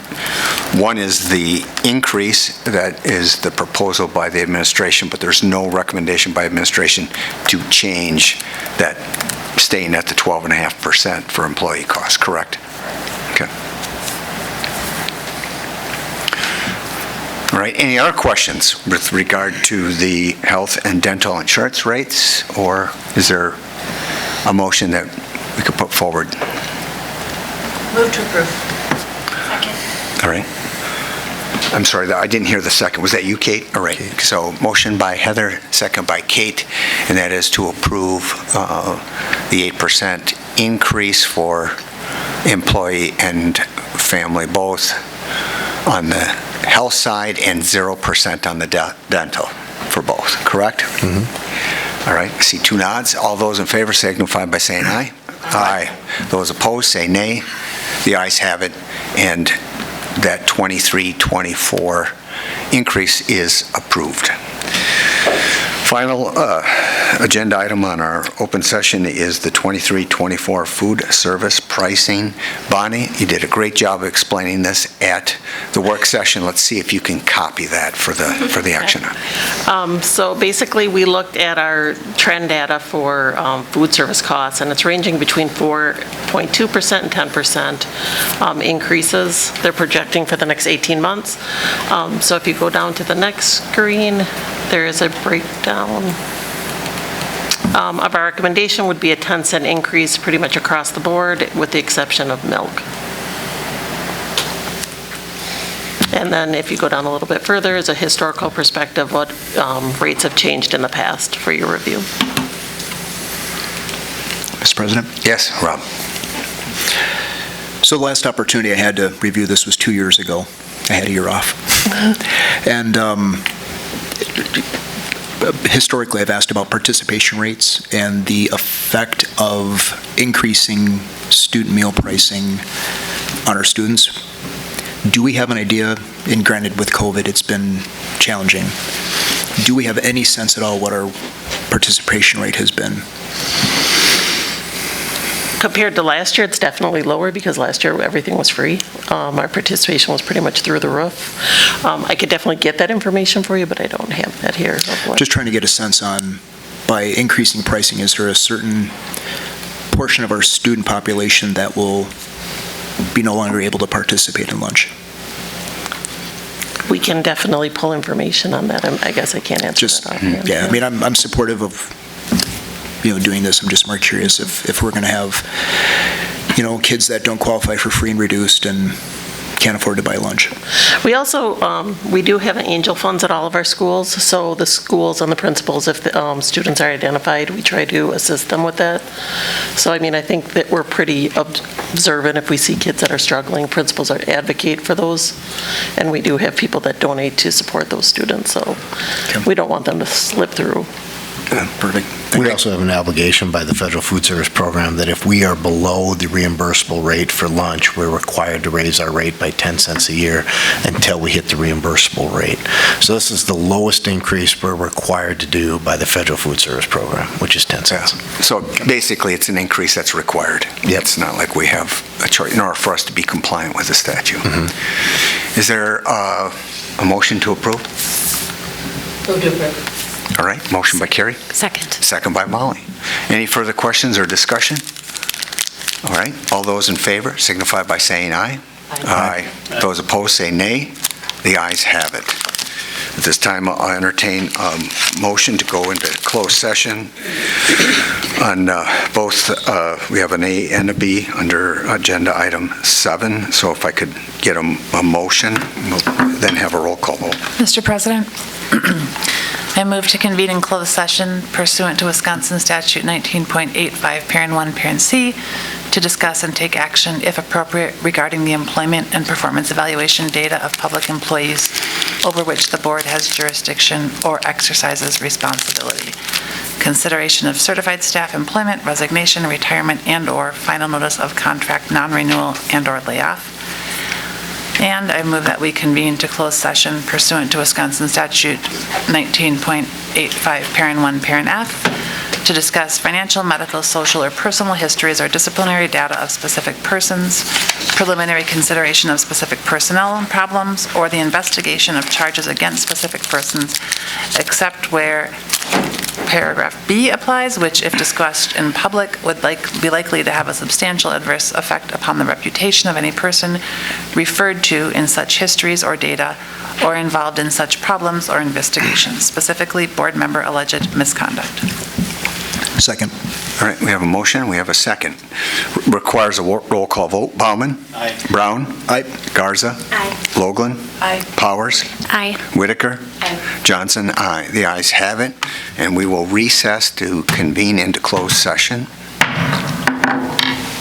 One is the increase that is the proposal by the administration, but there's no recommendation by administration to change that, staying at the 12.5% for employee costs, correct? Okay. All right, any other questions with regard to the health and dental insurance rates, or is there a motion that we could put forward? Move to approve. Second. All right. I'm sorry, I didn't hear the second. Was that you, Kate? All right. So motion by Heather, second by Kate, and that is to approve the 8% increase for employee and family both on the health side, and 0% on the dental for both, correct? Mm-hmm. All right, I see two nods. All those in favor signify by saying aye. Aye. Those opposed say nay. The ayes have it, and that 23-24 increase is approved. Final agenda item on our open session is the 23-24 food service pricing. Bonnie, you did a great job of explaining this at the work session. Let's see if you can copy that for the action. So basically, we looked at our trend data for food service costs, and it's ranging between 4.2% and 10% increases they're projecting for the next 18 months. So if you go down to the next screen, there is a breakdown of our recommendation would be a 10-cent increase pretty much across the board, with the exception of milk. And then if you go down a little bit further, is a historical perspective, what rates have changed in the past for your review. Mr. President? Yes, Rob. So the last opportunity I had to review this was 2 years ago. I had a year off. And historically, I've asked about participation rates and the effect of increasing student meal pricing on our students. Do we have an idea, and granted with COVID it's been challenging, do we have any sense at all what our participation rate has been? Compared to last year, it's definitely lower because last year everything was free. Our participation was pretty much through the roof. I could definitely get that information for you, but I don't have that here. Just trying to get a sense on, by increasing pricing, is there a certain portion of our student population that will be no longer able to participate in lunch? We can definitely pull information on that. I guess I can't answer that offhand. Yeah, I mean, I'm supportive of, doing this. I'm just more curious if we're going to have, kids that don't qualify for free and reduced and can't afford to buy lunch. We also, we do have angel funds at all of our schools, so the schools and the principals, if the students are identified, we try to assist them with that. So, I mean, I think that we're pretty observant if we see kids that are struggling. Principals advocate for those, and we do have people that donate to support those students, so we don't want them to slip through. Perfect. We also have an obligation by the Federal Food Service Program that if we are below the reimbursable rate for lunch, we're required to raise our rate by 10 cents a year until we hit the reimbursable rate. So this is the lowest increase we're required to do by the Federal Food Service Program, which is 10 cents. Yeah. So basically, it's an increase that's required. Yep. It's not like we have a choice in order for us to be compliant with the statute. Mm-hmm. Is there a motion to approve? Move to approve. All right, motion by Carrie. Second. Second by Molly. Any further questions or discussion? All right, all those in favor signify by saying aye. Aye. Those opposed say nay. The ayes have it. At this time, I'll entertain a motion to go into closed session on both, we have an A and a B under agenda item 7. So if I could get a motion, we'll then have a roll call vote. Mr. President, I move to convene in closed session pursuant to Wisconsin Statute 19.85, Parent 1, Parent C, to discuss and take action, if appropriate, regarding the employment and performance evaluation data of public employees over which the board has jurisdiction or exercises responsibility. Consideration of certified staff employment, resignation, retirement, and/or final notice of contract non-renewal and/or layoff. And I move that we convene to closed session pursuant to Wisconsin Statute 19.85, Parent 1, Parent F, to discuss financial, medical, social, or personal histories or disciplinary data of specific persons, preliminary consideration of specific personnel problems, or the investigation of charges against specific persons, except where paragraph B applies, which, if discussed in public, would be likely to have a substantial adverse effect upon the reputation of any person referred to in such histories or data or involved in such problems or investigations, specifically board member alleged misconduct. Second. All right, we have a motion, we have a second. Requires a roll call vote. Bauman? Aye. Brown? Aye. Garza? Aye. Logland? Aye. Powers? Aye. Whitaker? Aye. Johnson? Aye. The ayes have it, and we will recess to convene into closed session.